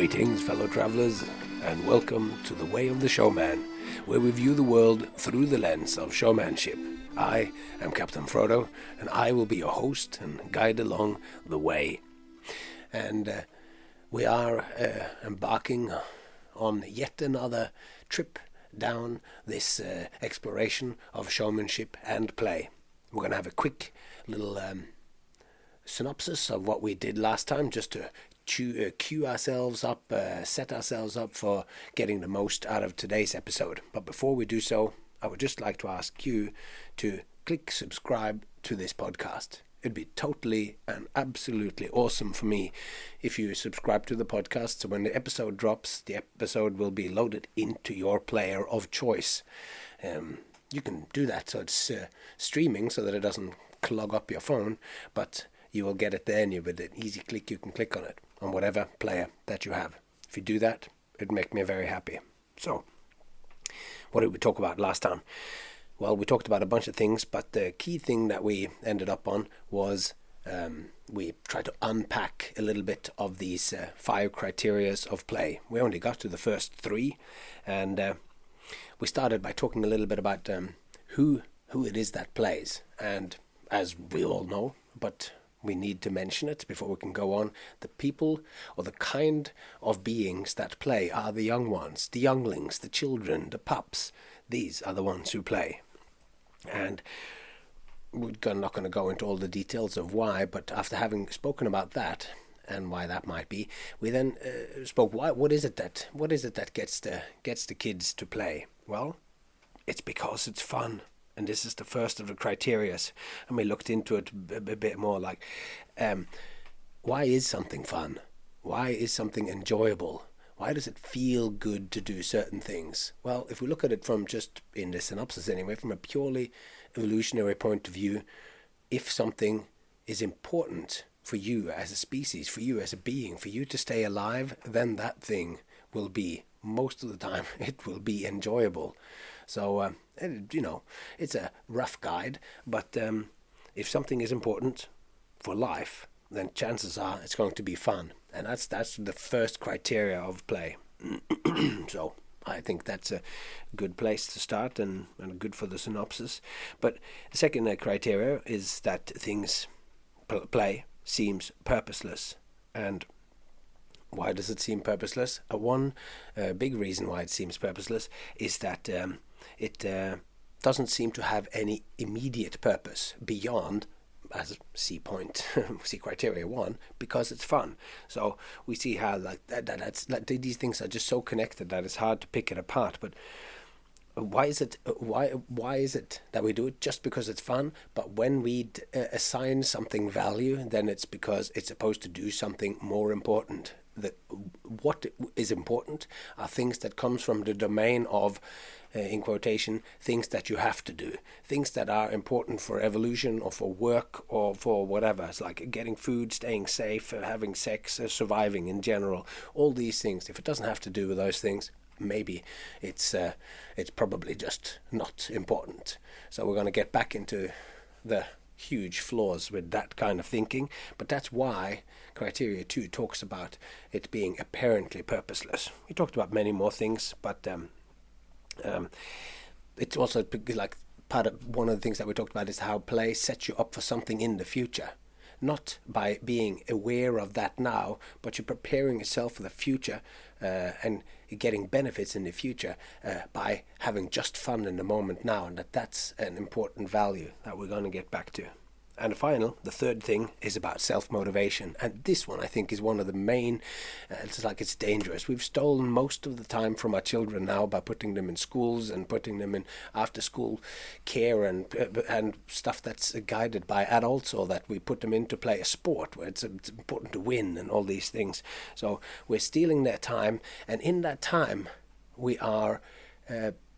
Greetings, fellow travelers, and welcome to the Way of the Showman, where we view the world through the lens of showmanship. I am Captain Frodo, and I will be your host and guide along the way. And we are embarking on yet another trip down this exploration of showmanship and play. We're going to have a quick little synopsis of what we did last time, just to cue ourselves up, set ourselves up for getting the most out of today's episode. But before we do so, I would just like to ask you to click subscribe to this podcast. It'd be totally and absolutely awesome for me if you subscribe to the podcast, so when the episode drops, the episode will be loaded into your player of choice. You can do that so it's streaming so that it doesn't clog up your phone, but you will get it there, and with an easy click you can click on it on whatever player that you have. If you do that, it'd make me very happy. So, what did we talk about last time? Well, we talked about a bunch of things, but the key thing that we ended up on was we tried to unpack a little bit of these 5 criteria of play. We only got to the first 3, and we started by talking a little bit about who it is that plays. And as we all know, but we need to mention it before we can go on, the people or the kind of beings that play are the young ones, the younglings, the children, the pups. These are the ones who play. And we're not going to go into all the details of why, but after having spoken about that and why that might be, we then spoke, what is it that gets the kids to play? Well, it's because it's fun. And this is the first of the criteria. And we looked into it a bit more, like, why is something fun? Why is something enjoyable? Why does it feel good to do certain things? Well, if we look at it from just, in the synopsis anyway, from a purely evolutionary point of view, if something is important for you as a species, for you as a being, for you to stay alive, then that thing will be, most of the time, it will be enjoyable. So, it's a rough guide, but if something is important for life, then chances are it's going to be fun. And that's the first criteria of play. So I think that's a good place to start and good for the synopsis. But the second criteria is that things, play, seems purposeless. And why does it seem purposeless? One big reason why it seems purposeless is that it doesn't seem to have any immediate purpose beyond, as C criteria 1, because it's fun. So we see how these things are just so connected that it's hard to pick it apart. But why is it that we do it? Just because it's fun? But when we assign something value, then it's because it's supposed to do something more important. That what is important are things that comes from the domain of, in quotation, things that you have to do, things that are important for evolution or for work or for whatever. It's like getting food, staying safe, having sex, surviving in general. All these things. If it doesn't have to do with those things, maybe it's probably just not important. So we're going to get back into the huge flaws with that kind of thinking, but that's why criteria 2 talks about it being apparently purposeless. We talked about many more things, but it's also like part of one of the things that we talked about is how play sets you up for something in the future. Not by being aware of that now, but you're preparing yourself for the future and getting benefits in the future by having just fun in the moment now, and that's an important value that we're going to get back to. And the third thing is about self-motivation. And this one, I think, is one of the main, it's dangerous. We've stolen most of the time from our children now by putting them in schools and putting them in after-school care and stuff that's guided by adults, or that we put them in to play a sport where it's important to win and all these things. So we're stealing their time, and in that time we are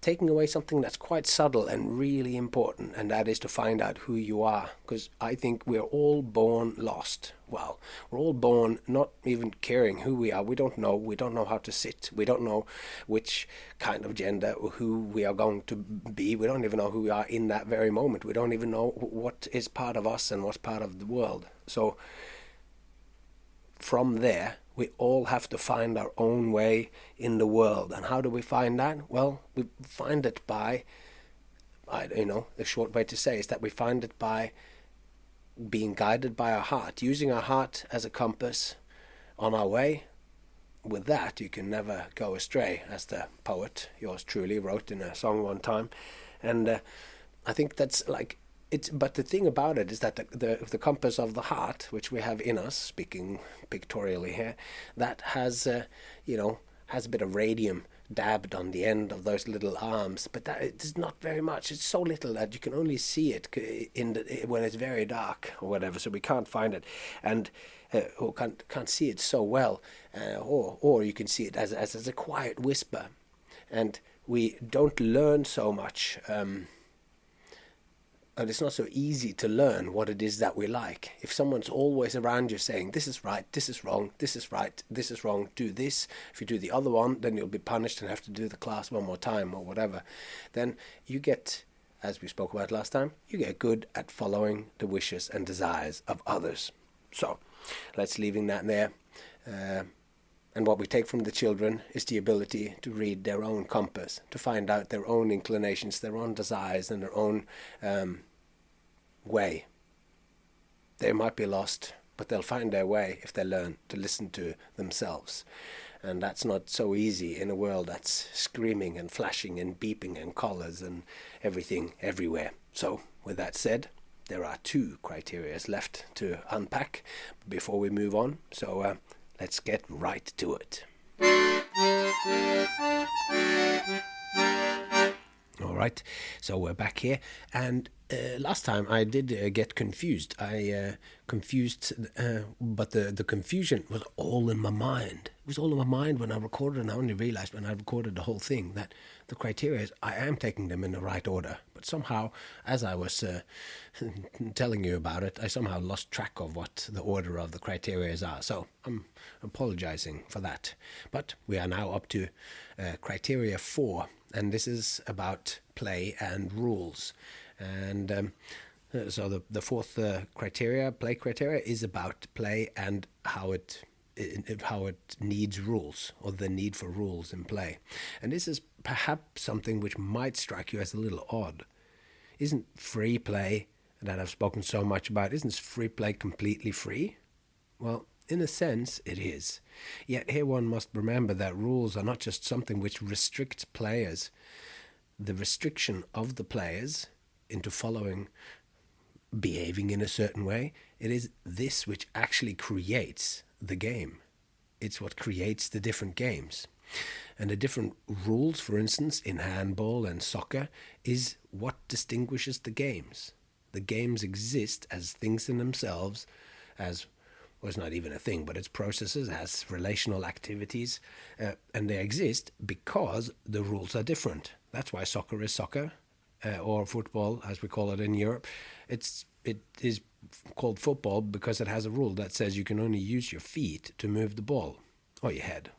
taking away something that's quite subtle and really important, and that is to find out who you are. Because I think we're all born lost. Well, we're all born not even caring who we are. We don't know how to sit. We don't know which kind of gender or who we are going to be. We don't even know who we are in that very moment. We don't even know what is part of us and what's part of the world. So from there, we all have to find our own way in the world. And how do we find that? Well, we find it by, the short way to say is that we find it by being guided by our heart, using our heart as a compass on our way. With that, you can never go astray, as the poet, yours truly, wrote in a song one time. And I think that's like it's. But the thing about it is that the compass of the heart, which we have in us, speaking pictorially here, that has has a bit of radium dabbed on the end of those little arms, but that it is not very much. It's so little that you can only see it when it's very dark or whatever. So we can't find it, and or can't see it so well, or you can see it as a quiet whisper, and we don't learn so much. And it's not so easy to learn what it is that we like. If someone's always around you saying, this is right, this is wrong, this is right, this is wrong, do this. If you do the other one, then you'll be punished and have to do the class one more time or whatever. Then you get, as we spoke about last time, you get good at following the wishes and desires of others. So let's leaving that there. And what we take from the children is the ability to read their own compass, to find out their own inclinations, their own desires, and their own way. They might be lost, but they'll find their way if they learn to listen to themselves. And that's not so easy in a world that's screaming and flashing and beeping and collars and everything everywhere. So, with that said, there are 2 criteria left to unpack before we move on. So, let's get right to it. All right, so we're back here, and last time I did get confused. I confused, but the confusion was all in my mind. It was all in my mind when I recorded, and I only realized when I recorded the whole thing that the criteria, I am taking them in the right order. But somehow, as I was telling you about it, I somehow lost track of what the order of the criteria are. So I'm apologizing for that. But we are now up to criteria 4, and this is about play and rules. And so the 4th criteria, play criteria, is about play and how it needs rules, or the need for rules in play. And this is perhaps something which might strike you as a little odd. Isn't free play, that I've spoken so much about, isn't free play completely free? Well, in a sense, it is. Yet here one must remember that rules are not just something which restricts players. The restriction of the players into behaving in a certain way, it is this which actually creates the game. It's what creates the different games. And the different rules, for instance, in handball and soccer, is what distinguishes the games. The games exist as things in themselves, as, well, it's not even a thing, but it's processes, as relational activities, and they exist because the rules are different. That's why soccer is soccer, or football, as we call it in Europe. It is called football because it has a rule that says you can only use your feet to move the ball, or your head,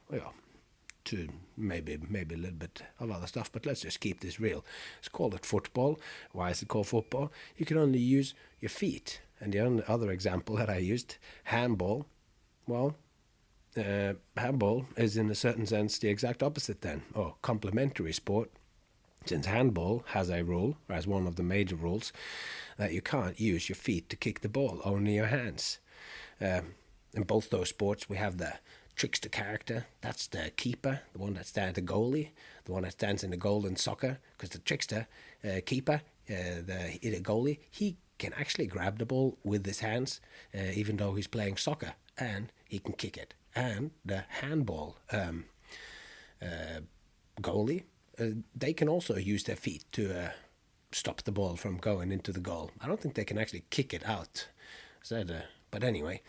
to maybe a little bit of other stuff, but let's just keep this real. Let's call it football. Why is it called football? You can only use your feet. And the only other example that I used, handball, well, handball is in a certain sense the exact opposite then, or complementary sport, since handball has a rule, or as one of the major rules, that you can't use your feet to kick the ball, only your hands. In both those sports, we have the trickster character. That's the keeper, the one that stands, the goalie, the one that stands in the goal in soccer, because the trickster keeper, the goalie, he can actually grab the ball with his hands, even though he's playing soccer, and he can kick it. And the handball goalie, they can also use their feet to stop the ball from going into the goal. I don't think they can actually kick it out. But anyway,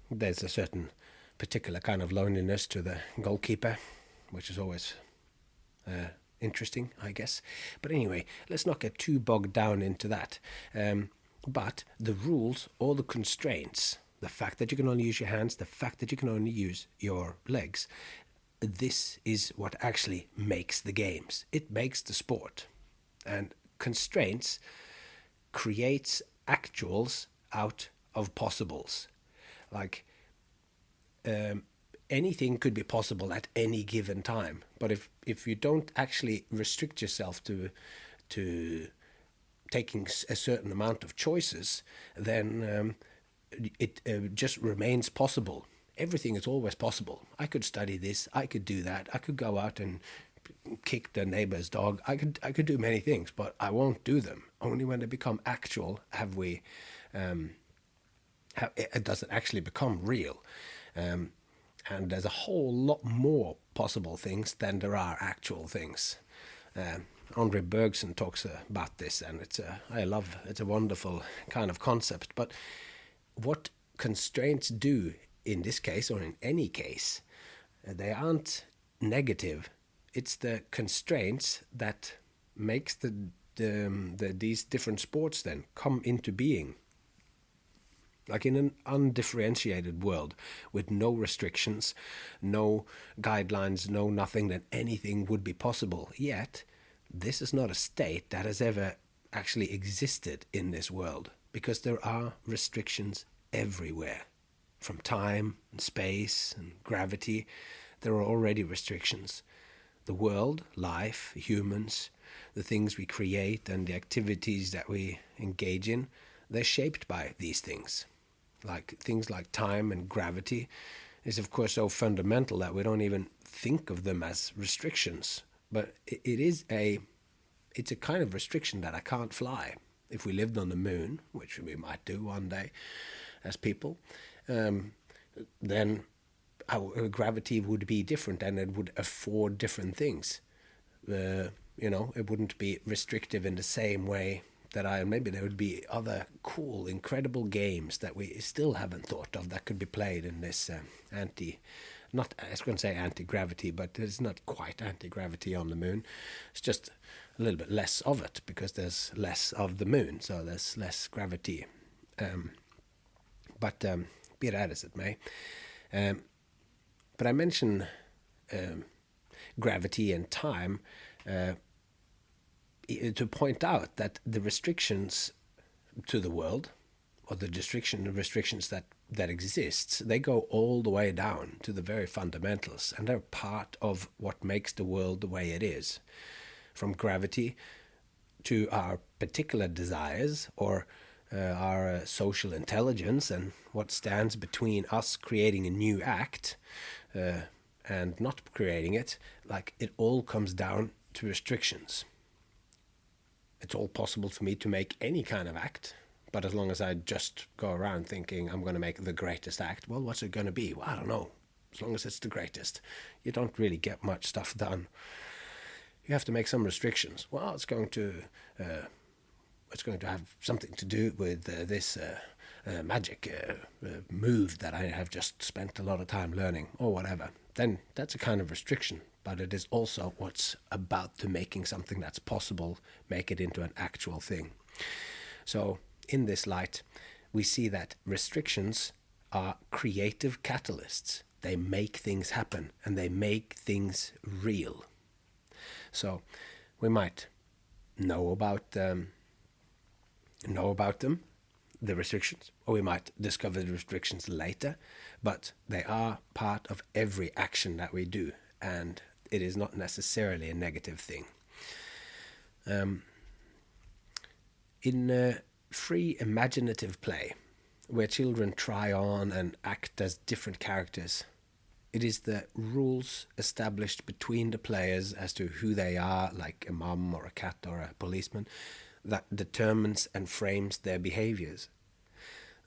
there's a certain particular kind of loneliness to the goalkeeper, which is always interesting, I guess. But anyway, let's not get too bogged down into that. But the rules or the constraints, the fact that you can only use your hands, the fact that you can only use your legs, this is what actually makes the games. It makes the sport. And constraints creates actuals out of possibles. Like, anything could be possible at any given time. But if you don't actually restrict yourself to taking a certain amount of choices, then it just remains possible. Everything is always possible. I could study this, I could do that, I could go out and kick the neighbor's dog. I could do many things, but I won't do them. Only when they become actual does it actually become real. And there's a whole lot more possible things than there are actual things. Andre Bergson talks about this, and it's a wonderful kind of concept. But what constraints do in this case, or in any case, they aren't negative. It's the constraints that makes these different sports then come into being. Like in an undifferentiated world with no restrictions, no guidelines, no nothing, then anything would be possible. Yet, this is not a state that has ever actually existed in this world, because there are restrictions everywhere. From time and space and gravity, there are already restrictions. The world, life, humans, the things we create and the activities that we engage in, they're shaped by these things. Like things like time and gravity is of course so fundamental that we don't even think of them as restrictions. But it's a kind of restriction that I can't fly. If we lived on the moon, which we might do one day as people, then our gravity would be different, and it would afford different things. It wouldn't be restrictive in the same way that maybe there would be other cool, incredible games that we still haven't thought of that could be played in this I was going to say anti-gravity, but it's not quite anti-gravity on the moon. It's just a little bit less of it, because there's less of the moon, so there's less gravity. But be that as it may. But I mention gravity and time to point out that the restrictions to the world, or the restrictions that exists, they go all the way down to the very fundamentals, and they're part of what makes the world the way it is. From gravity to our particular desires, or our social intelligence, and what stands between us creating a new act and not creating it, like it all comes down to restrictions. It's all possible for me to make any kind of act, but as long as I just go around thinking I'm going to make the greatest act, well, what's it going to be? Well, I don't know. As long as it's the greatest, you don't really get much stuff done. You have to make some restrictions. Well, it's going to have something to do with this magic move that I have just spent a lot of time learning, or whatever. Then that's a kind of restriction, but it is also what's about to making something that's possible, make it into an actual thing. So in this light, we see that restrictions are creative catalysts. They make things happen, and they make things real. So we might know about them, the restrictions, or we might discover the restrictions later, but they are part of every action that we do, and it is not necessarily a negative thing. In free imaginative play, where children try on and act as different characters, it is the rules established between the players as to who they are, like a mom or a cat or a policeman, that determines and frames their behaviors.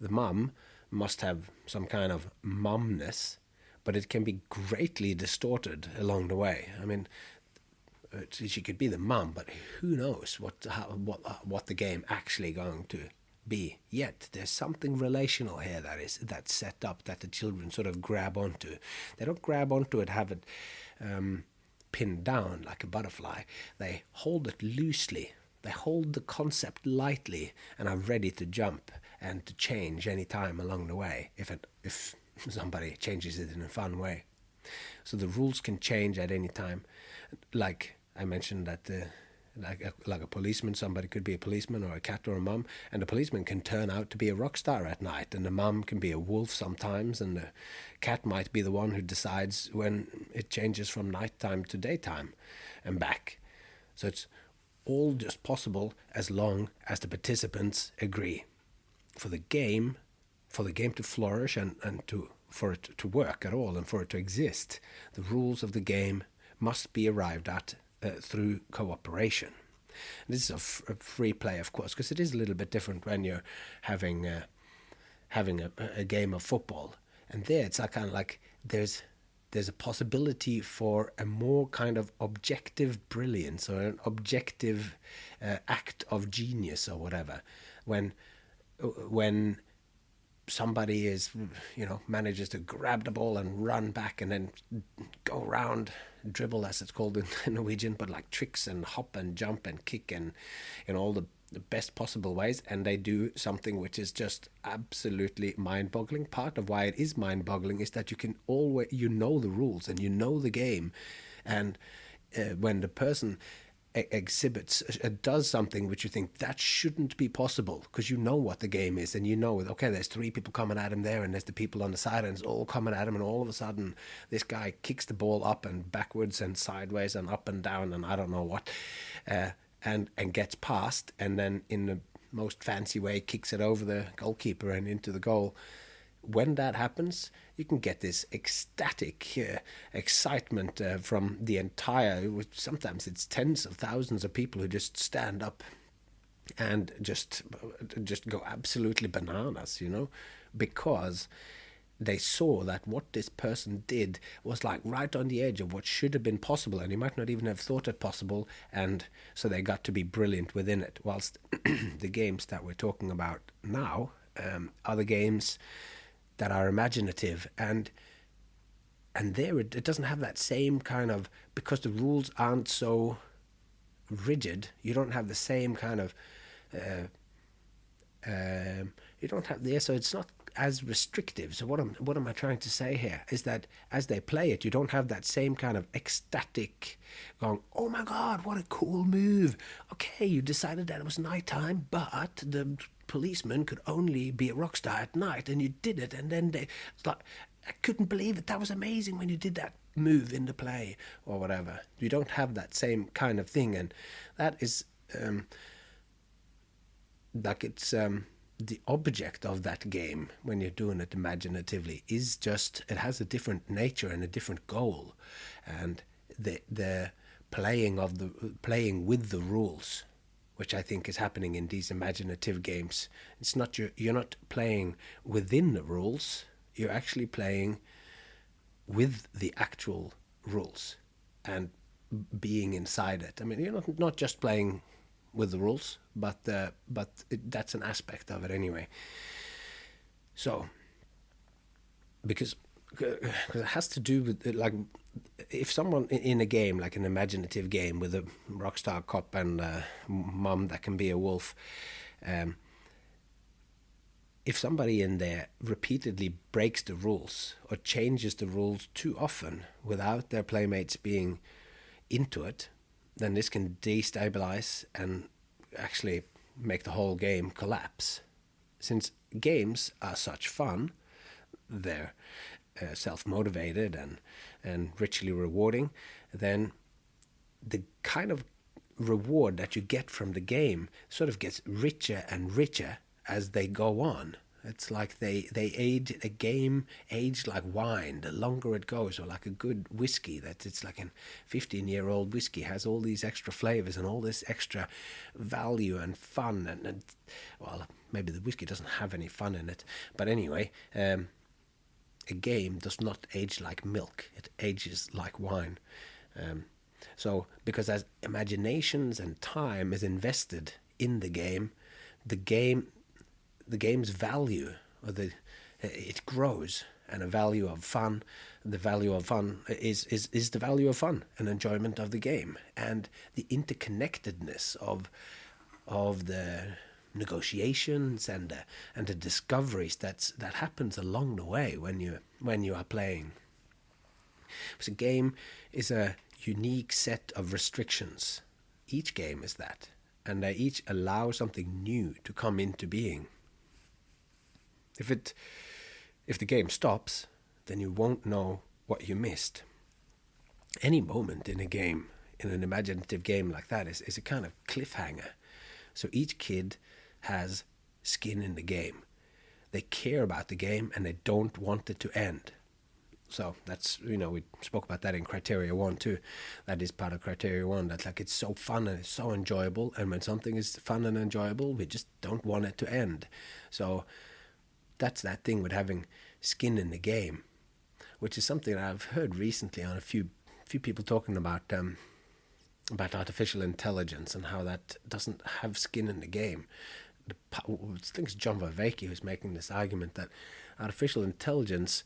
The mom must have some kind of momness, but it can be greatly distorted along the way. I mean, she could be the mom, but who knows what the game actually going to be yet. There's something relational here that's set up that the children sort of grab onto. They don't grab onto it, have it pinned down like a butterfly. They hold it loosely. They hold the concept lightly and are ready to jump and to change any time along the way if somebody changes it in a fun way. So the rules can change at any time. Like I mentioned that like a policeman. Somebody could be a policeman or a cat or a mum, and the policeman can turn out to be a rock star at night, and the mum can be a wolf sometimes, and the cat might be the one who decides when it changes from nighttime to daytime and back. So it's all just possible as long as the participants agree. For the game to flourish and for it to work at all and for it to exist, the rules of the game must be arrived at through cooperation. This is a free play, of course, because it is a little bit different when you're having a game of football, and there it's kind of like there's a possibility for a more kind of objective brilliance or an objective act of genius or whatever when somebody is, manages to grab the ball and run back and then go around, dribble as it's called in Norwegian, but like tricks and hop and jump and kick and in all the best possible ways, and they do something which is just absolutely mind-boggling. Part of why it is mind-boggling is that you can always, the rules and the game, and when the person exhibits does something which you think that shouldn't be possible, because you know what the game is, and okay, there's three people coming at him there, and there's the people on the side, and it's all coming at him, and all of a sudden this guy kicks the ball up and backwards and sideways and up and down and I don't know what, and gets past, and then in the most fancy way kicks it over the goalkeeper and into the goal. When that happens, you can get this ecstatic excitement from the entire, sometimes it's tens of thousands of people who just stand up and just go absolutely bananas, because they saw that what this person did was like right on the edge of what should have been possible, and you might not even have thought it possible, and so they got to be brilliant within it. Whilst the games that we're talking about now are the games that are imaginative, and there it doesn't have that same kind of, because the rules aren't so rigid, you don't have the same kind of you don't have there, so it's not as restrictive. So what am I trying to say here is that as they play it, you don't have that same kind of ecstatic going, oh my god, what a cool move, okay, you decided that it was nighttime, but the policeman could only be a rock star at night, and you did it, and then it's like, I couldn't believe it, that was amazing when you did that move in the play or whatever. You don't have that same kind of thing, and that is it's the object of that game when you're doing it imaginatively is just, it has a different nature and a different goal, and the playing with the rules, which I think is happening in these imaginative games. It's not you're not playing within the rules, you're actually playing with the actual rules and being inside it. I mean, you're not just playing with the rules, but that's an aspect of it anyway. So, because it has to do with, like, if someone in a game, like an imaginative game with a rockstar cop and a mum that can be a wolf, if somebody in there repeatedly breaks the rules or changes the rules too often without their playmates being into it, then this can destabilize and actually make the whole game collapse. Since games are such fun, they're self-motivated and richly rewarding, then the kind of reward that you get from the game sort of gets richer and richer as they go on. It's like they age, a game aged like wine. The longer it goes, or like a good whiskey, that it's like a 15-year-old whiskey has all these extra flavors and all this extra value and fun. And well, maybe the whiskey doesn't have any fun in it, but anyway, a game does not age like milk. It ages like wine. So because as imaginations and time is invested in the game's value, or it grows, and the value of fun is the value of fun and enjoyment of the game, and the interconnectedness of the negotiations and the discoveries that happens along the way when you are playing. So a game is a unique set of restrictions each game is that, and they each allow something new to come into being. If the game stops, then you won't know what you missed. Any moment in a game, in an imaginative game like that, is a kind of cliffhanger. So each kid has skin in the game. They care about the game and they don't want it to end. So that's, we spoke about that in Criteria 1 too. That is part of Criteria 1. That's like, it's so fun and it's so enjoyable. And when something is fun and enjoyable, we just don't want it to end. So that's that thing with having skin in the game, which is something I've heard recently on a few people talking about artificial intelligence and how that doesn't have skin in the game. I think it's John Vervaeke who's making this argument that artificial intelligence,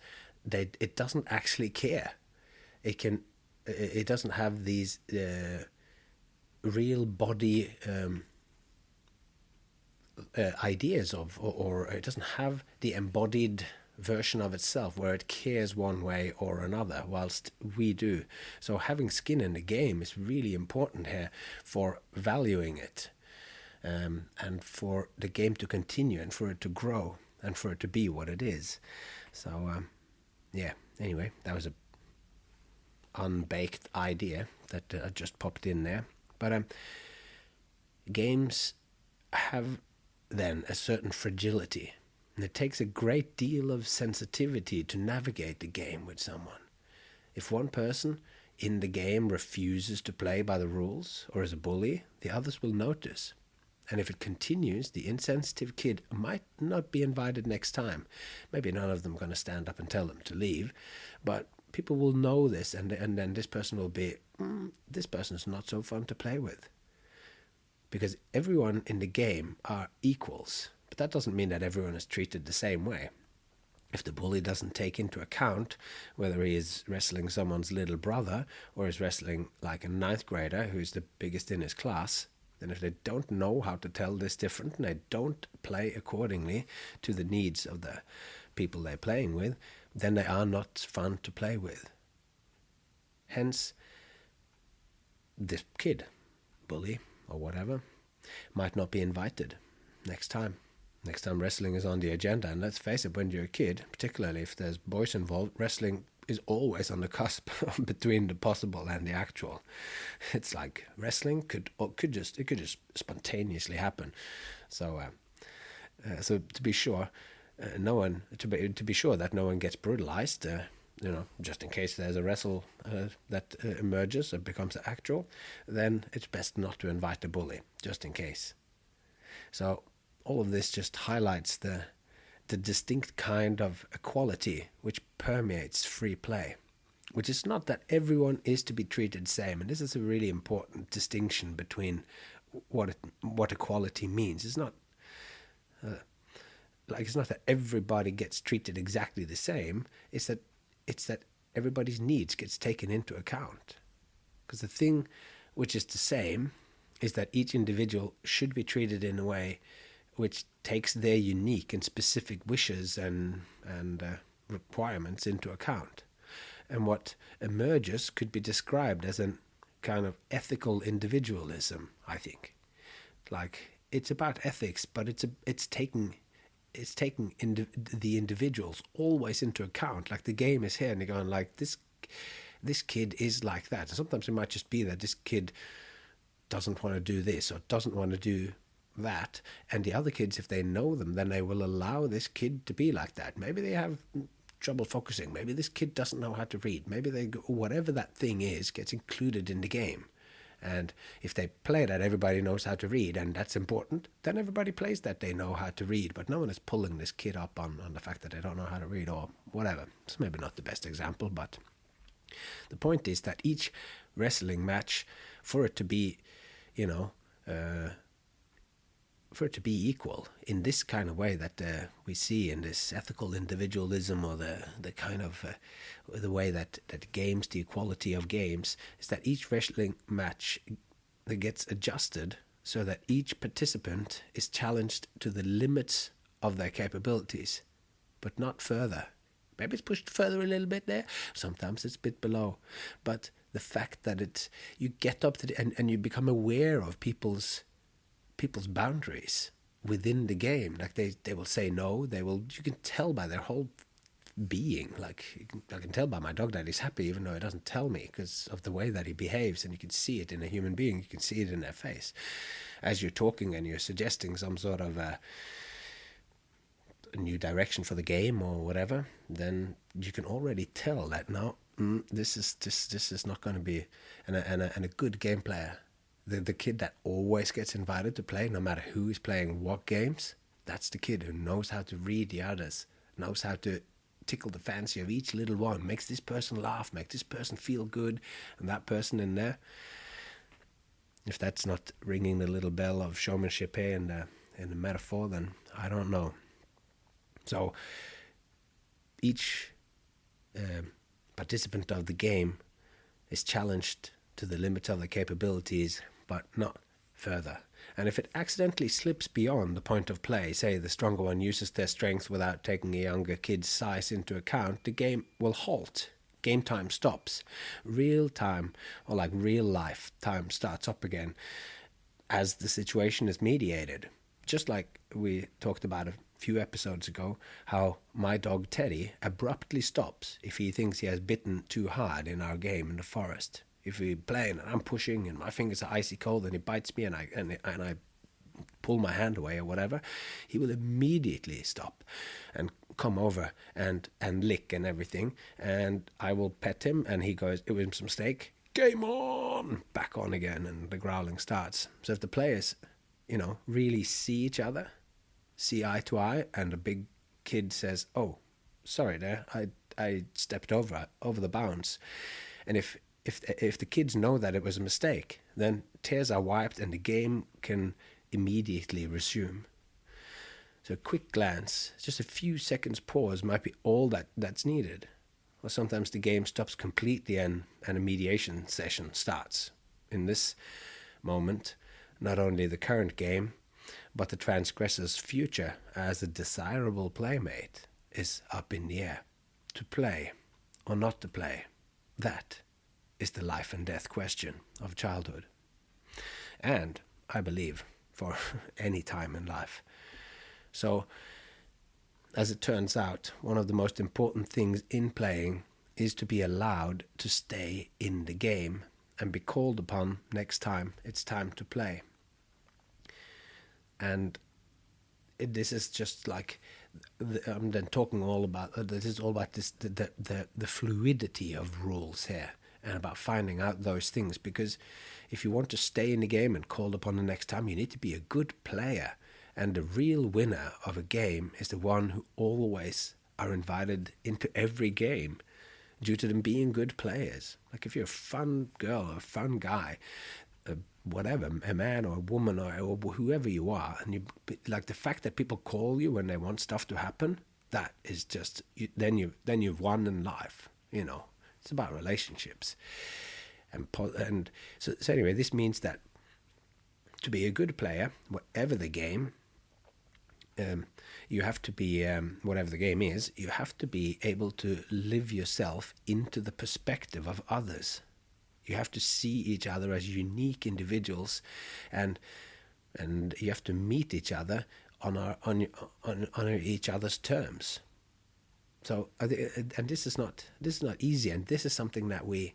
it doesn't actually care. It doesn't have these real body ideas of, or it doesn't have the embodied version of itself where it cares one way or another, whilst we do. So having skin in the game is really important here for valuing it, and for the game to continue and for it to grow and for it to be what it is. So anyway, that was a unbaked idea that just popped in there. But games have then a certain fragility, and it takes a great deal of sensitivity to navigate the game with someone. If one person in the game refuses to play by the rules or is a bully, the others will notice. And if it continues, the insensitive kid might not be invited next time. Maybe none of them are going to stand up and tell them to leave, but people will know this, and then this person will be, this person's not so fun to play with. Because everyone in the game are equals, but that doesn't mean that everyone is treated the same way. If the bully doesn't take into account whether he is wrestling someone's little brother or is wrestling like a 9th grader who's the biggest in his class, then if they don't know how to tell this different and they don't play accordingly to the needs of the people they're playing with, then they are not fun to play with. Hence, this kid, bully or whatever, might not be invited next time. Next time wrestling is on the agenda. And let's face it, when you're a kid, particularly if there's boys involved, wrestling is always on the cusp between the possible and the actual. It's like wrestling could just spontaneously happen. So to be sure, to be sure that no one gets brutalized, just in case there's a wrestle that emerges and becomes actual, then it's best not to invite the bully, just in case. So all of this just highlights the distinct kind of equality which permeates free play, which is not that everyone is to be treated the same. And this is a really important distinction between what equality means. It's not it's not that everybody gets treated exactly the same. It's that everybody's needs gets taken into account. Because the thing which is the same is that each individual should be treated in a way which takes their unique and specific wishes and requirements into account. And what emerges could be described as a kind of ethical individualism, I think. Like, it's about ethics, but it's taking the individuals always into account. Like, the game is here and you're going like, this kid is like that. And sometimes it might just be that this kid doesn't want to do this or doesn't want to do that, and the other kids, if they know them, then they will allow this kid to be like that. Maybe they have trouble focusing, maybe this kid doesn't know how to read, maybe whatever that thing is gets included in the game. And if they play that everybody knows how to read, and that's important, then everybody plays that they know how to read, but no one is pulling this kid up on the fact that they don't know how to read or whatever. It's maybe not the best example, but the point is that each wrestling match, for it to be equal in this kind of way that we see in this ethical individualism, or the kind of the way that games, the equality of games, is that each wrestling match that gets adjusted so that each participant is challenged to the limits of their capabilities, but not further. Maybe it's pushed further a little bit there, sometimes it's a bit below, but the fact that you get up to and you become aware of people's boundaries within the game. Like they will say no. You can tell by their whole being. Like I can tell by my dog that he's happy, even though he doesn't tell me, because of the way that he behaves. And you can see it in a human being. You can see it in their face as you're talking and you're suggesting some sort of a new direction for the game or whatever. Then you can already tell that no, this is not going to be. And a good game player, the kid that always gets invited to play, no matter who is playing what games, that's the kid who knows how to read the others, knows how to tickle the fancy of each little one, makes this person laugh, makes this person feel good, and that person in there. If that's not ringing the little bell of showmanship here in the metaphor, then I don't know. So each participant of the game is challenged to the limit of their capabilities, but not further. And if it accidentally slips beyond the point of play, say the stronger one uses their strength without taking a younger kid's size into account, the game will halt. Game time stops. Real time, or like real life time, starts up again as the situation is mediated. Just like we talked about a few episodes ago, how my dog Teddy abruptly stops if he thinks he has bitten too hard in our game in the forest. If we're playing and I'm pushing and my fingers are icy cold and he bites me and I pull my hand away or whatever, he will immediately stop and come over and lick and everything, and I will pet him and he goes, it was a mistake, game on, back on again, and the growling starts. So if the players, really see each other, see eye to eye, and the big kid says, oh, sorry there, I stepped over the bounds, and if the kids know that it was a mistake, then tears are wiped and the game can immediately resume. So a quick glance, just a few seconds pause might be all that's needed. Or sometimes the game stops completely and a mediation session starts. In this moment, not only the current game, but the transgressor's future as a desirable playmate is up in the air. To play or not to play, that is the life and death question of childhood. And, I believe, for any time in life. So, as it turns out, one of the most important things in playing is to be allowed to stay in the game and be called upon next time it's time to play. And this is just like, I'm then talking all about, this is all about this, the fluidity of rules here, and about finding out those things, because if you want to stay in the game and called upon the next time, you need to be a good player. And the real winner of a game is the one who always are invited into every game due to them being good players. Like if you're a fun girl or a fun guy, whatever, a man or a woman or whoever you are, and you like the fact that people call you when they want stuff to happen, that is just, then you've won in life. It's about relationships. And so anyway, this means that to be a good player, whatever the game, you have to be, whatever the game is, you have to be able to live yourself into the perspective of others. You have to see each other as unique individuals, and you have to meet each other on each other's terms. So, and this is not easy, and this is something that we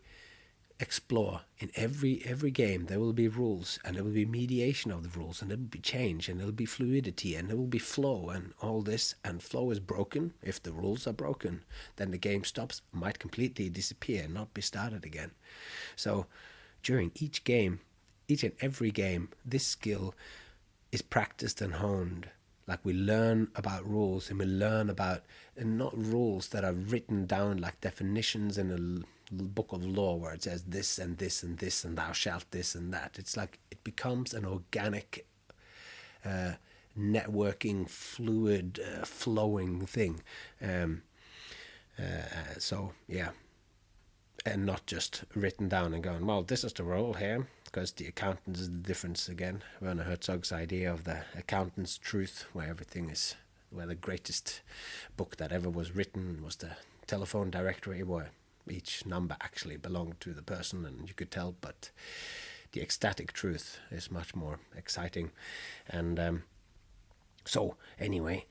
explore in every game. There will be rules, and there will be mediation of the rules, and there will be change, and there will be fluidity, and there will be flow, and all this. And flow is broken. If the rules are broken, then the game stops, might completely disappear, not be started again. So during each and every game, this skill is practiced and honed. Like we learn about rules, and we learn about, and not rules that are written down like definitions in a book of law where it says this and this and this and thou shalt this and that. It's like it becomes an organic, networking, fluid, flowing thing. So yeah, and not just written down and going, well, this is the rule here, because the accountant is the difference again. Werner Herzog's idea of the accountant's truth, where everything is, where the greatest book that ever was written was the telephone directory, where Each number actually belonged to the person, and you could tell, but the ecstatic truth is much more exciting. And so anyway,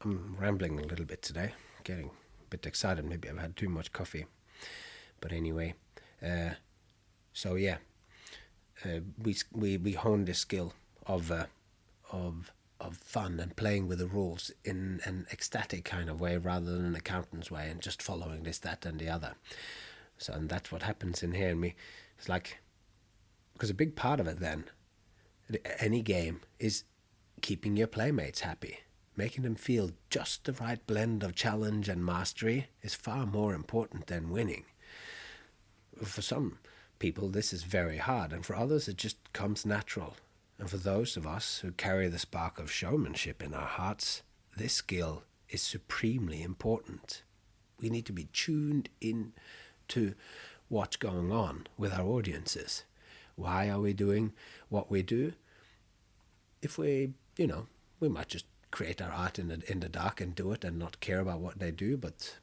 I'm rambling a little bit today, getting a bit excited. Maybe I've had too much coffee. But anyway, so yeah, we honed this skill of fun and playing with the rules in an ecstatic kind of way rather than an accountant's way, and just following this, that, and the other. So, and that's what happens in here. And it's like, because a big part of it then, any game, is keeping your playmates happy. Making them feel just the right blend of challenge and mastery is far more important than winning. For some people, this is very hard, and for others, it just comes natural. And for those of us who carry the spark of showmanship in our hearts, this skill is supremely important. We need to be tuned in to what's going on with our audiences. Why are we doing what we do? If we might just create our art in the dark and do it and not care about what they do, but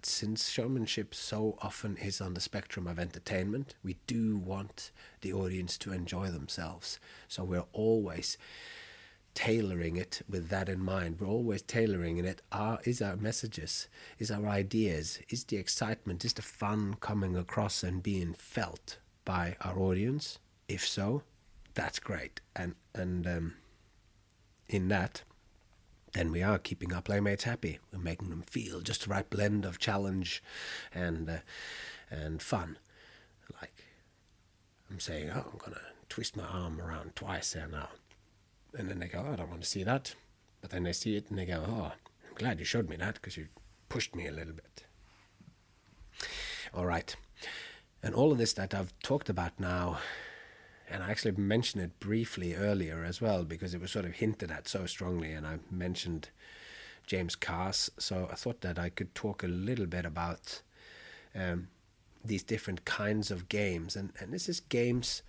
since showmanship so often is on the spectrum of entertainment, we do want the audience to enjoy themselves. So we're always tailoring it with that in mind. We're always tailoring it. Is our messages, is our ideas, is the excitement, is the fun coming across and being felt by our audience? If so, that's great. And in that, then we are keeping our playmates happy. We're making them feel just the right blend of challenge and fun. Like, I'm saying, I'm going to twist my arm around twice there now. And then they go, I don't want to see that. But then they see it and they go, I'm glad you showed me that, because you pushed me a little bit. All right. And all of this that I've talked about now, and I actually mentioned it briefly earlier as well, because it was sort of hinted at so strongly, and I mentioned James Carse, so I thought that I could talk a little bit about these different kinds of games. And this is games,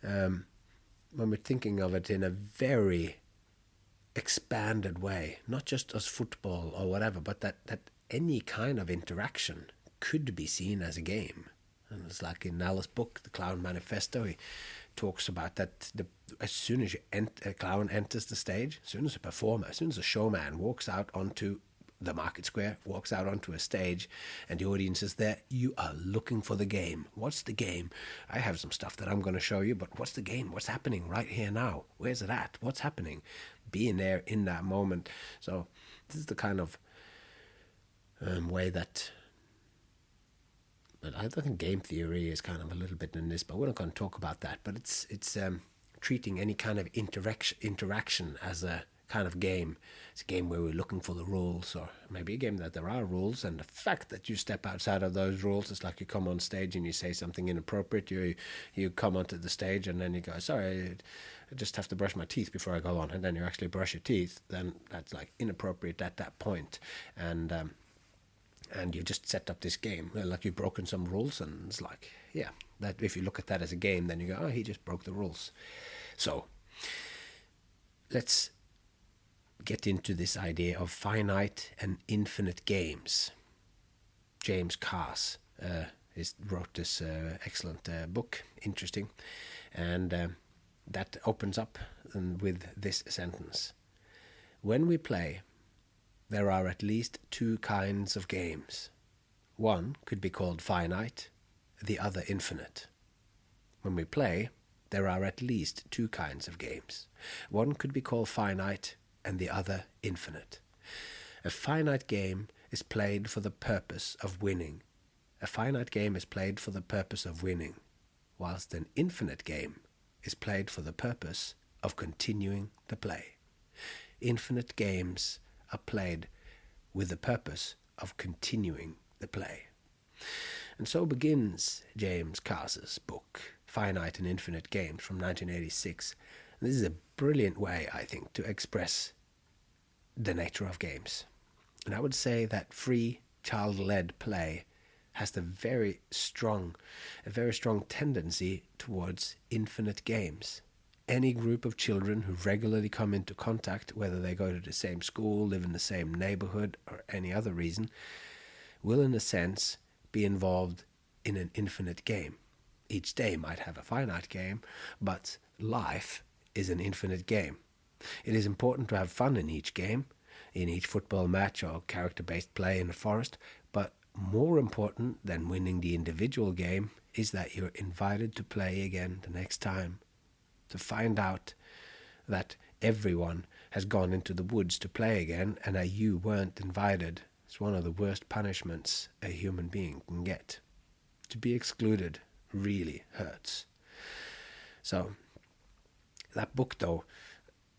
when we're thinking of it in a very expanded way, not just as football or whatever, but that any kind of interaction could be seen as a game. And it's like in Nala's book, The Clown Manifesto, he talks about that as soon as a clown enters the stage, as soon as a performer, as soon as a showman walks out onto the market square, walks out onto a stage, and the audience is there, you are looking for the game. What's the game? I have some stuff that I'm going to show you, but what's the game? What's happening right here now? Where's it at? What's happening? Being there in that moment. So this is the kind of way that... But I think game theory is kind of a little bit in this, but we're not going to talk about that. But it's treating any kind of interaction as a kind of game. It's a game where we're looking for the rules, or maybe a game that there are rules, and the fact that you step outside of those rules, it's like you come on stage and you say something inappropriate. You come onto the stage and then you go, sorry, I just have to brush my teeth before I go on, and then you actually brush your teeth. Then that's like inappropriate at that point. And you just set up this game, like you've broken some rules, and it's like, yeah, that if you look at that as a game, then you go, he just broke the rules. So let's get into this idea of finite and infinite games. James Carse wrote this excellent book, interesting, and that opens up with this sentence. When we play, there are at least two kinds of games. One could be called finite, the other infinite. When we play, there are at least two kinds of games. One could be called finite and the other infinite. A finite game is played for the purpose of winning. A finite game is played for the purpose of winning, whilst an infinite game is played for the purpose of continuing the play. Infinite games are played with the purpose of continuing the play. And so begins James Carse's book, Finite and Infinite Games, from 1986. And this is a brilliant way, I think, to express the nature of games. And I would say that free, child-led play has a very strong tendency towards infinite games. Any group of children who regularly come into contact, whether they go to the same school, live in the same neighborhood, or any other reason, will in a sense be involved in an infinite game. Each day might have a finite game, but life is an infinite game. It is important to have fun in each game, in each football match or character-based play in the forest, but more important than winning the individual game is that you're invited to play again the next time, to find out that everyone has gone into the woods to play again and that you weren't invited. It's one of the worst punishments a human being can get. To be excluded really hurts. So that book, though,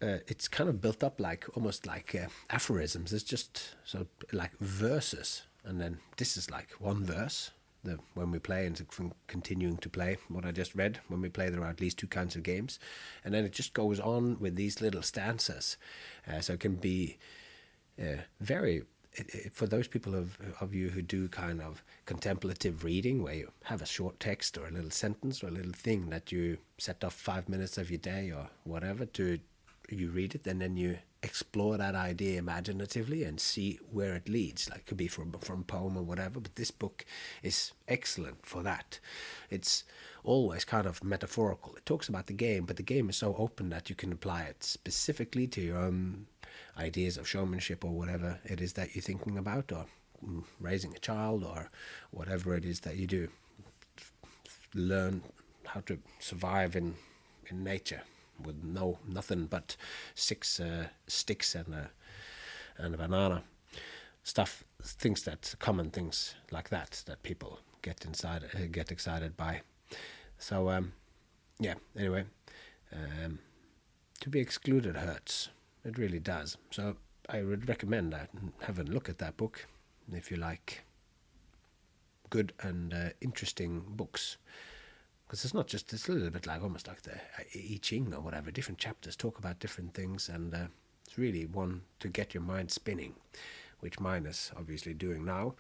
it's kind of built up like almost like aphorisms. It's just sort of like verses, and then this is like one verse. When we play and continuing to play what I just read, when we play there are at least two kinds of games, and then it just goes on with these little stanzas. So it can be very, for those people of you who do kind of contemplative reading, where you have a short text or a little sentence or a little thing that you set off 5 minutes of your day or whatever to, you read it and then you explore that idea imaginatively and see where it leads. Like it could be from a poem or whatever, but this book is excellent for that. It's always kind of metaphorical. It talks about the game, but the game is so open that you can apply it specifically to your own ideas of showmanship or whatever it is that you're thinking about, or raising a child or whatever it is that you do. Learn how to survive in nature with nothing but 6 sticks and a banana. Common things like that people get excited by. So anyway, to be excluded hurts. It really does. So I would recommend that, have a look at that book if you like good and interesting books. Because it's not just, it's a little bit like almost like the I Ching or whatever. Different chapters talk about different things, and it's really one to get your mind spinning, which mine is obviously doing now.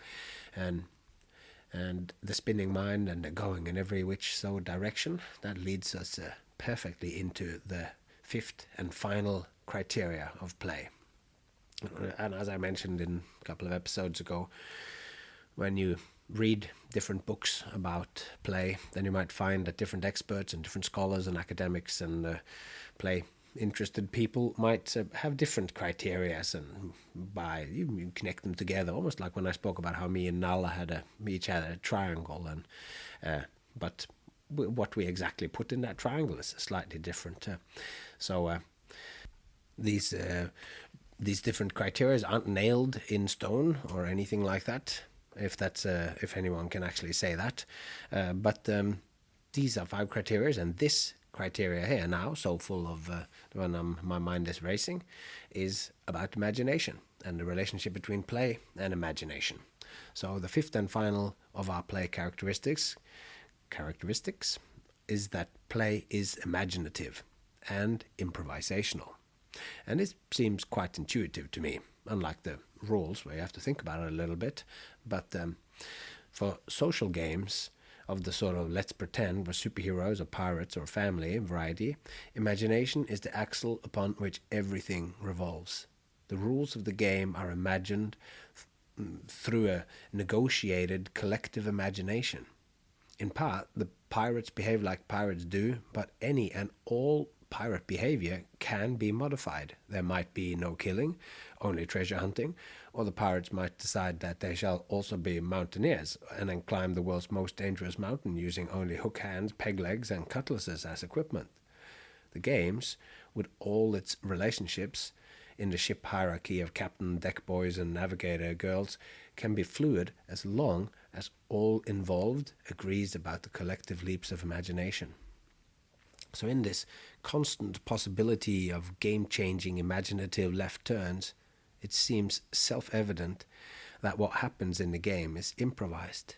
And the spinning mind and the going in every which so direction, that leads us perfectly into the fifth and final criteria of play. And as I mentioned in a couple of episodes ago, when you read different books about play, then you might find that different experts and different scholars and academics and play interested people might have different criteria, and by you connect them together, almost like when I spoke about how me and Nala each had a triangle, and but what we exactly put in that triangle is slightly different. So these different criteria aren't nailed in stone or anything like that, if anyone can actually say that. But these are 5 criteria, and this criteria here now, so full of when my mind is racing, is about imagination and the relationship between play and imagination. So the fifth and final of our play characteristics is that play is imaginative and improvisational. And this seems quite intuitive to me, unlike the rules where you have to think about it a little bit. But for social games of the sort of let's pretend we're superheroes or pirates or family variety, imagination is the axle upon which everything revolves. The rules of the game are imagined through a negotiated collective imagination. In part, the pirates behave like pirates do, but any and all pirate behavior can be modified. There might be no killing, only treasure hunting, or the pirates might decide that they shall also be mountaineers and then climb the world's most dangerous mountain using only hook hands, peg legs, and cutlasses as equipment. The games, with all its relationships in the ship hierarchy of captain, deck boys, and navigator girls, can be fluid as long as all involved agrees about the collective leaps of imagination. So in this constant possibility of game-changing imaginative left turns, it seems self-evident that what happens in the game is improvised.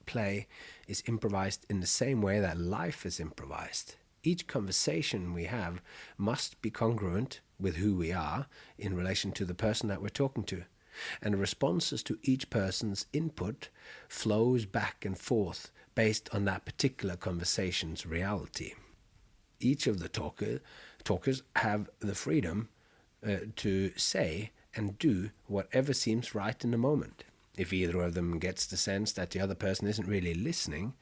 Play is improvised in the same way that life is improvised. Each conversation we have must be congruent with who we are in relation to the person that we're talking to, and the responses to each person's input flows back and forth based on that particular conversation's reality. Each of the talkers have the freedom to say and do whatever seems right in the moment. If either of them gets the sense that the other person isn't really listening,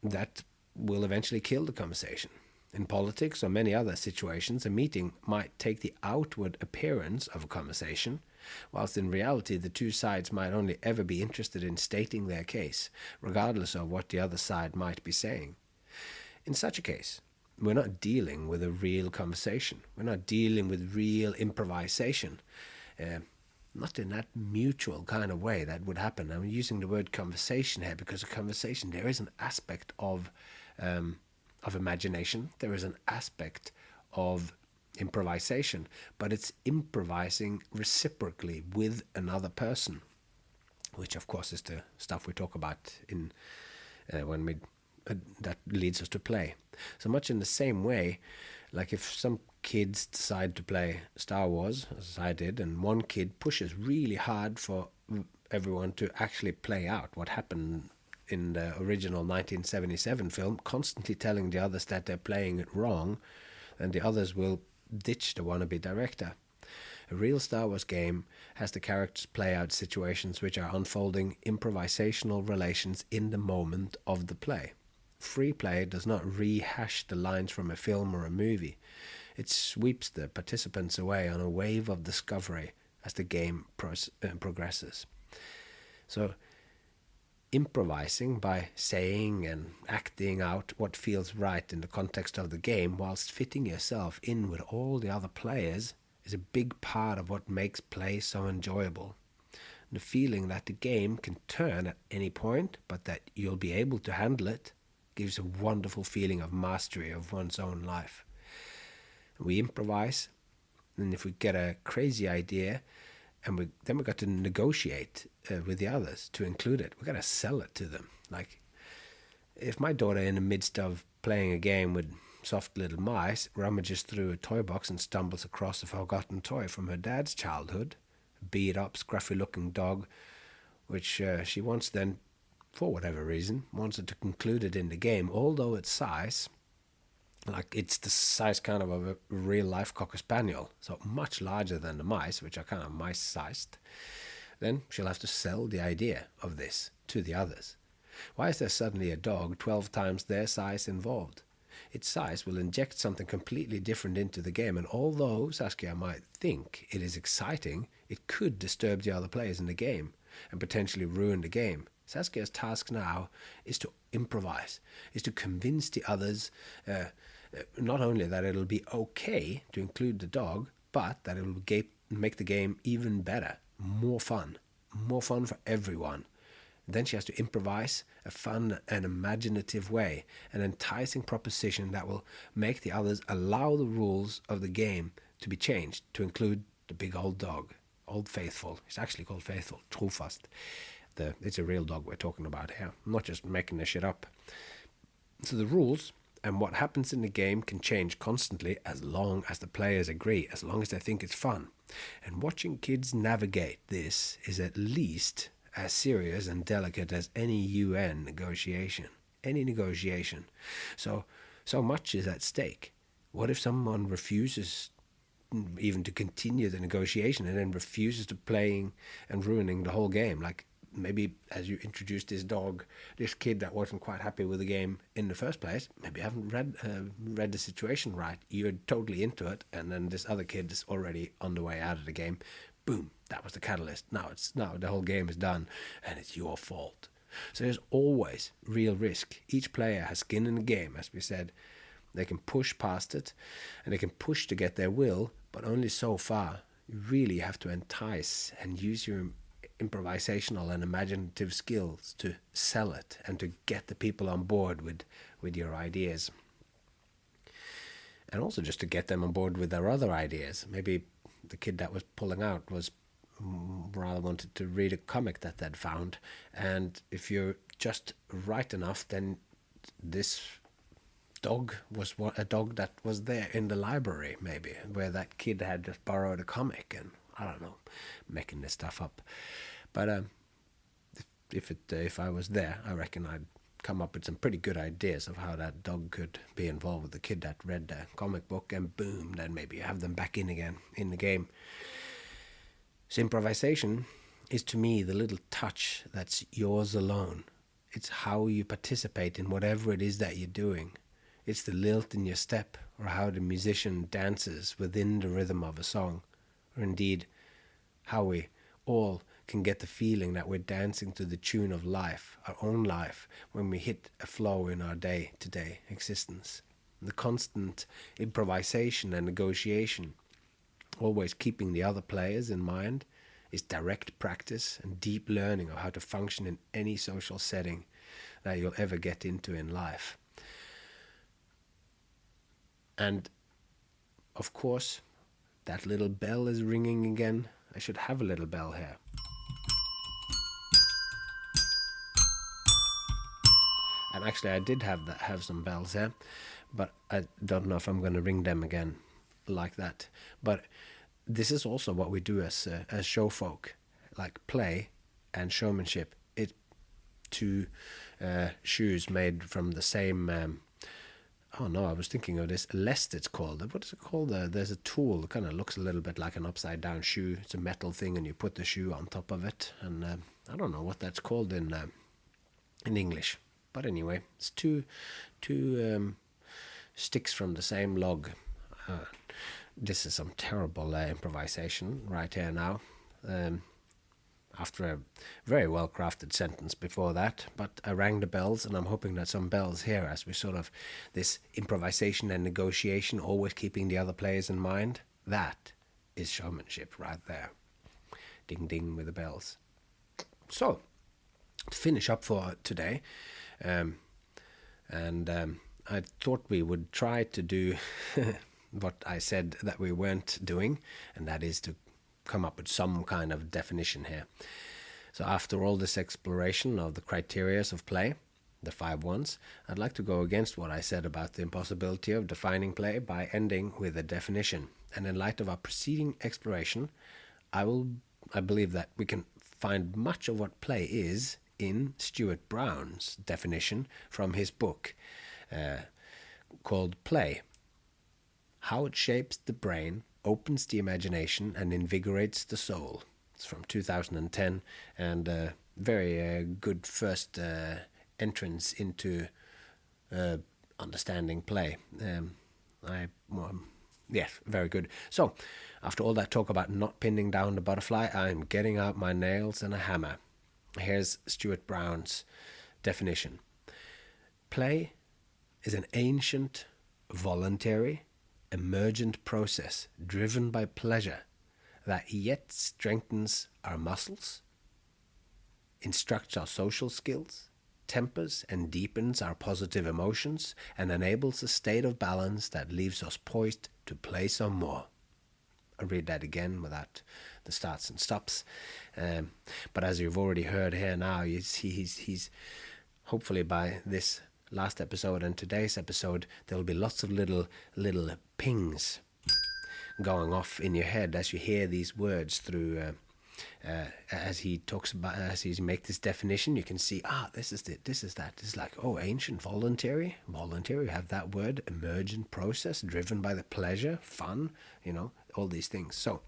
that will eventually kill the conversation. In politics or many other situations, a meeting might take the outward appearance of a conversation, whilst in reality the two sides might only ever be interested in stating their case, regardless of what the other side might be saying. In such a case, we're not dealing with a real conversation. We're not dealing with real improvisation. Not in that mutual kind of way that would happen. I'm using the word conversation here because a conversation, there is an aspect of imagination. There is an aspect of improvisation, but it's improvising reciprocally with another person, which of course is the stuff we talk about in when we that leads us to play. So much in the same way, like if some kids decide to play Star Wars, as I did, and one kid pushes really hard for everyone to actually play out what happened in the original 1977 film, constantly telling the others that they're playing it wrong, and the others will ditch the wannabe director. A real Star Wars game has the characters play out situations which are unfolding improvisational relations in the moment of the play. Free play does not rehash the lines from a film or a movie. It sweeps the participants away on a wave of discovery as the game progresses. So, improvising by saying and acting out what feels right in the context of the game whilst fitting yourself in with all the other players is a big part of what makes play so enjoyable. The feeling that the game can turn at any point, but that you'll be able to handle it, gives a wonderful feeling of mastery of one's own life. We improvise, and if we get a crazy idea, and then we got to negotiate with the others to include it. We got to sell it to them. Like, if my daughter, in the midst of playing a game with soft little mice, rummages through a toy box and stumbles across a forgotten toy from her dad's childhood, a beat-up, scruffy-looking dog, which she wants then, for whatever reason, wants it to conclude it in the game, although its size, like it's the size kind of a real-life Cocker Spaniel, so much larger than the mice, which are kind of mice-sized, then she'll have to sell the idea of this to the others. Why is there suddenly a dog 12 times their size involved? Its size will inject something completely different into the game, and although Saskia might think it is exciting, it could disturb the other players in the game and potentially ruin the game. Saskia's task now is to improvise, is to convince the others not only that it'll be okay to include the dog, but that it will make the game even better, more fun for everyone. Then she has to improvise a fun and imaginative way, an enticing proposition that will make the others allow the rules of the game to be changed to include the big old dog, Old Faithful. It's actually called Faithful, Trofast. It's a real dog we're talking about here. I'm not just making this shit up. So the rules and what happens in the game can change constantly as long as the players agree, as long as they think it's fun. And watching kids navigate this is at least as serious and delicate as any UN negotiation. Any negotiation. So much is at stake. What if someone refuses even to continue the negotiation and then refuses to playing and ruining the whole game? Like, maybe as you introduced this kid that wasn't quite happy with the game in the first place, maybe you haven't read the situation right. You're totally into it, and then this other kid is already on the way out of the game. Boom, that was the catalyst. Now the whole game is done, and it's your fault. So there's always real risk. Each player has skin in the game, as we said. They can push past it, and they can push to get their will, but only so far. You really have to entice and use your improvisational and imaginative skills to sell it and to get the people on board with your ideas. And also just to get them on board with their other ideas. Maybe the kid that was pulling out was rather wanted to read a comic that they'd found, and if you're just right enough, then this dog was a dog that was there in the library, maybe, where that kid had just borrowed a comic, and I don't know, making this stuff up. But if I was there, I reckon I'd come up with some pretty good ideas of how that dog could be involved with the kid that read the comic book, and boom, then maybe you have them back in again in the game. So improvisation is to me the little touch that's yours alone. It's how you participate in whatever it is that you're doing. It's the lilt in your step, or how the musician dances within the rhythm of a song, or indeed how we all can get the feeling that we're dancing to the tune of life, our own life, when we hit a flow in our day-to-day existence. The constant improvisation and negotiation, always keeping the other players in mind, is direct practice and deep learning of how to function in any social setting that you'll ever get into in life. And of course, that little bell is ringing again. I should have a little bell here. And actually I did have some bells here, but I don't know if I'm going to ring them again like that. But this is also what we do as show folk, like play and showmanship. It two shoes made from the same. Oh no, I was thinking of this lest. It's called. What is it called? There's a tool that kind of looks a little bit like an upside down shoe. It's a metal thing, and you put the shoe on top of it. And I don't know what that's called in English. But anyway, it's two sticks from the same log. This is some terrible improvisation right here now. After a very well-crafted sentence before that, but I rang the bells, and I'm hoping that some bells here as we sort of this improvisation and negotiation, always keeping the other players in mind. That is showmanship right there. Ding ding with the bells. So, to finish up for today, I thought we would try to do what I said that we weren't doing, and that is to come up with some kind of definition here. So after all this exploration of the criteria of play, the 5 ones, I'd like to go against what I said about the impossibility of defining play by ending with a definition. And in light of our preceding exploration, I believe that we can find much of what play is in Stuart Brown's definition from his book called Play: How It Shapes the Brain, Opens the Imagination, and Invigorates the Soul. It's from 2010, and a very good first entrance into understanding play. Yes, very good. So, after all that talk about not pinning down the butterfly, I'm getting out my nails and a hammer. Here's Stuart Brown's definition. Play is an ancient, voluntary, emergent process driven by pleasure that yet strengthens our muscles, instructs our social skills, tempers and deepens our positive emotions, and enables a state of balance that leaves us poised to play some more. I'll read that again without the starts and stops. But as you've already heard here now, he's hopefully by this last episode and today's episode, there'll be lots of little pings going off in your head as you hear these words through. As he talks about, as he makes this definition, you can see, this is it, this is that. It's like, ancient, voluntary, you have that word, emergent process, driven by the pleasure, fun, all these things. So,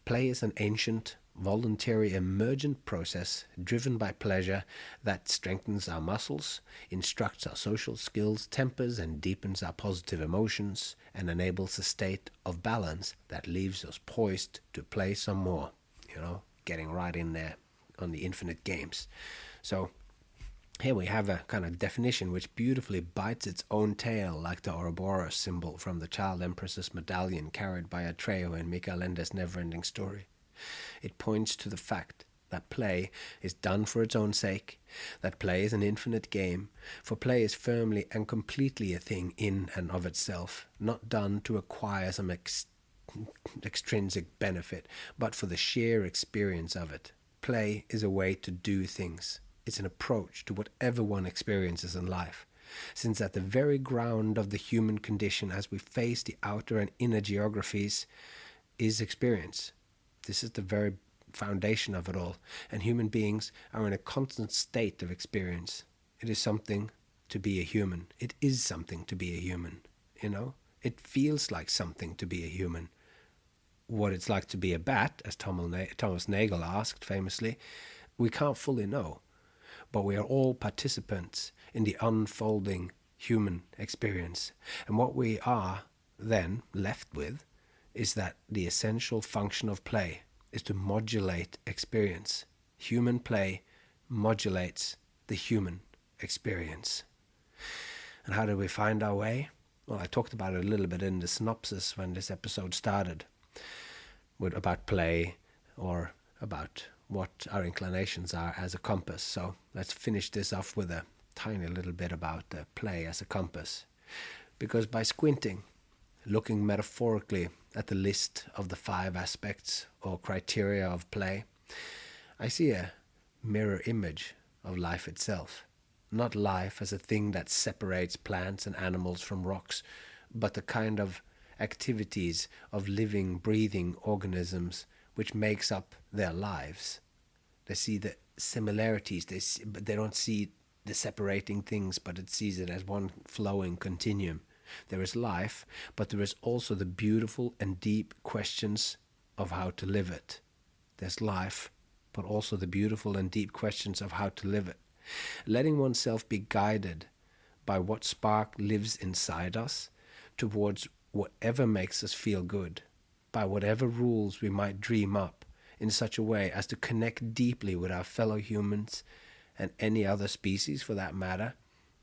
play is an ancient, voluntary, emergent process driven by pleasure that strengthens our muscles, instructs our social skills, tempers and deepens our positive emotions, and enables a state of balance that leaves us poised to play some more. Getting right in there on the infinite games. So here we have a kind of definition which beautifully bites its own tail, like the Ouroboros symbol from the Child Empress's medallion carried by Atreo in Mikael Ende's Neverending Story. It points to the fact that play is done for its own sake, that play is an infinite game, for play is firmly and completely a thing in and of itself, not done to acquire some extrinsic benefit, but for the sheer experience of it. Play is a way to do things. It's an approach to whatever one experiences in life, since at the very ground of the human condition as we face the outer and inner geographies is experience. This is the very foundation of it all, and human beings are in a constant state of experience. It is something to be a human. It is something to be a human, It feels like something to be a human. what it's like to be a bat, as Thomas Nagel asked famously, we can't fully know. But we are all participants in the unfolding human experience. And what we are then left with is that the essential function of play is to modulate experience. Human play modulates the human experience. And how do we find our way? Well, I talked about it a little bit in the synopsis when this episode started, about play or about what our inclinations are as a compass. So let's finish this off with a tiny little bit about play as a compass. Because by squinting, looking metaphorically at the list of the 5 aspects or criteria of play, I see a mirror image of life itself. Not life as a thing that separates plants and animals from rocks, but the kind of activities of living, breathing organisms which makes up their lives. They see the similarities, but they don't see the separating things, but it sees it as one flowing continuum. There is life, but there is also the beautiful and deep questions of how to live it. There's life, but also the beautiful and deep questions of how to live it. Letting oneself be guided by what spark lives inside us towards whatever makes us feel good, by whatever rules we might dream up, in such a way as to connect deeply with our fellow humans and any other species for that matter,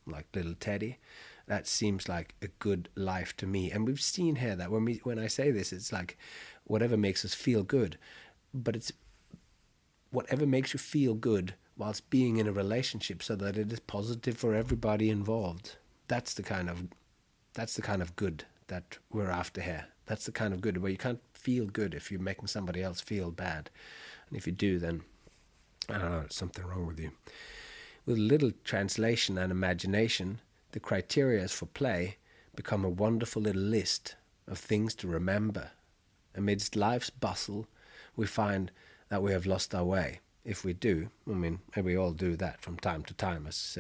like little Teddy. That seems like a good life to me. And we've seen here that when I say this, it's like whatever makes us feel good, but it's whatever makes you feel good whilst being in a relationship so that it is positive for everybody involved. That's the kind of good that we're after here. That's the kind of good where you can't feel good if you're making somebody else feel bad. And if you do, then I don't know, there's something wrong with you. With a little translation and imagination, the criteria for play become a wonderful little list of things to remember. Amidst life's bustle, we find that we have lost our way. If we do, I mean, and we all do that from time to time, as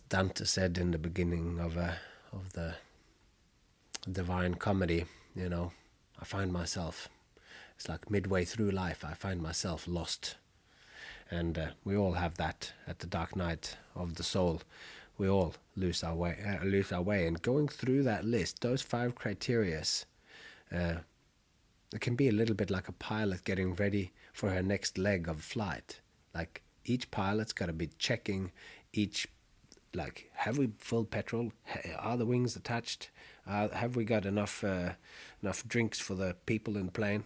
Dante said in the beginning of the Divine Comedy, I find myself, it's like midway through life, I find myself lost. And we all have that at the dark night of the soul. We all lose our way. And going through that list, those 5 criterias, it can be a little bit like a pilot getting ready for her next leg of flight. Like each pilot's got to be checking have we filled petrol? Are the wings attached? Have we got enough drinks for the people in the plane?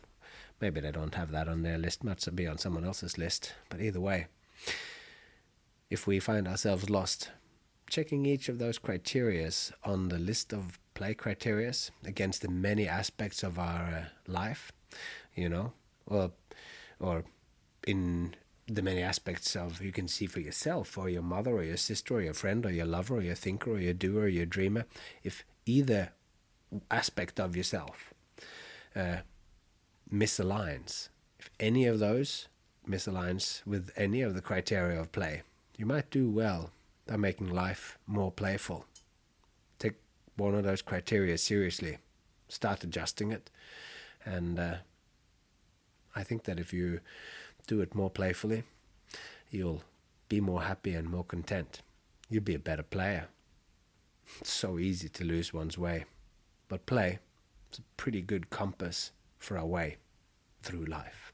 Maybe they don't have that on their list. Might be on someone else's list. But either way, if we find ourselves lost, checking each of those criterias on the list of play criterias against the many aspects of our life, or in the many aspects of you can see for yourself or your mother or your sister or your friend or your lover or your thinker or your doer or your dreamer. If either aspect of yourself misaligns, if any of those misaligns with any of the criteria of play, you might do well by making life more playful. Take one of those criteria seriously, start adjusting it, and I think that if you do it more playfully, you'll be more happy and more content. You'll be a better player. It's so easy to lose one's way, but play is a pretty good compass for our way through life.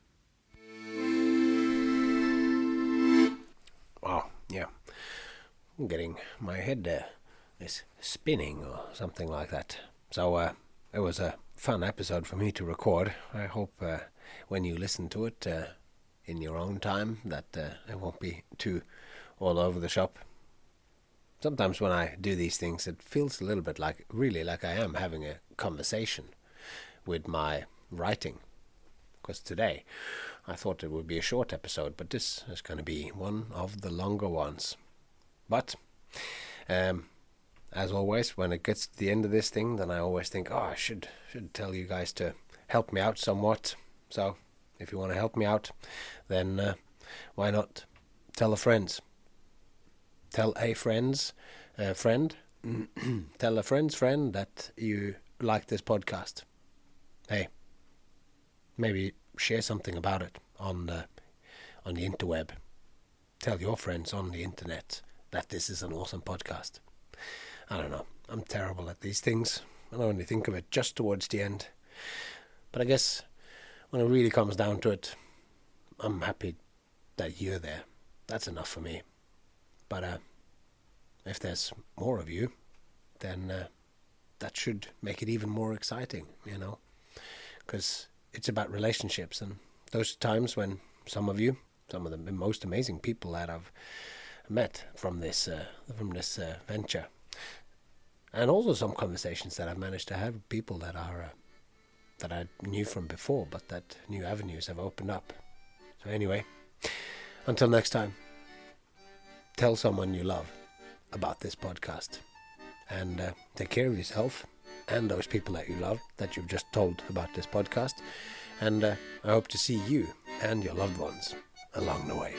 Wow, yeah. I'm getting my head is spinning or something like that. So it was a fun episode for me to record. I hope when you listen to it in your own time that it won't be too all over the shop. Sometimes when I do these things, it feels a little bit like I am having a conversation with my writing. Because today I thought it would be a short episode, but this is going to be one of the longer ones. But as always, when it gets to the end of this thing, then I always think, I should tell you guys to help me out somewhat. So if you want to help me out, then why not tell a friend? Tell a friend's friend. Tell a friend's friend that you like this podcast, hey, maybe share something about it on the interweb. Tell your friends on the internet that this is an awesome podcast. I don't know. I'm terrible at these things. I only think of it just towards the end. But I guess when it really comes down to it, I'm happy that you're there. That's enough for me. But if there's more of you, then that should make it even more exciting, because it's about relationships, and those times when some of the most amazing people that I've met from this venture, and also some conversations that I've managed to have with people that I knew from before, but that new avenues have opened up. So anyway, until next time, tell someone you love about this podcast, and take care of yourself and those people that you love that you've just told about this podcast, and I hope to see you and your loved ones along the way.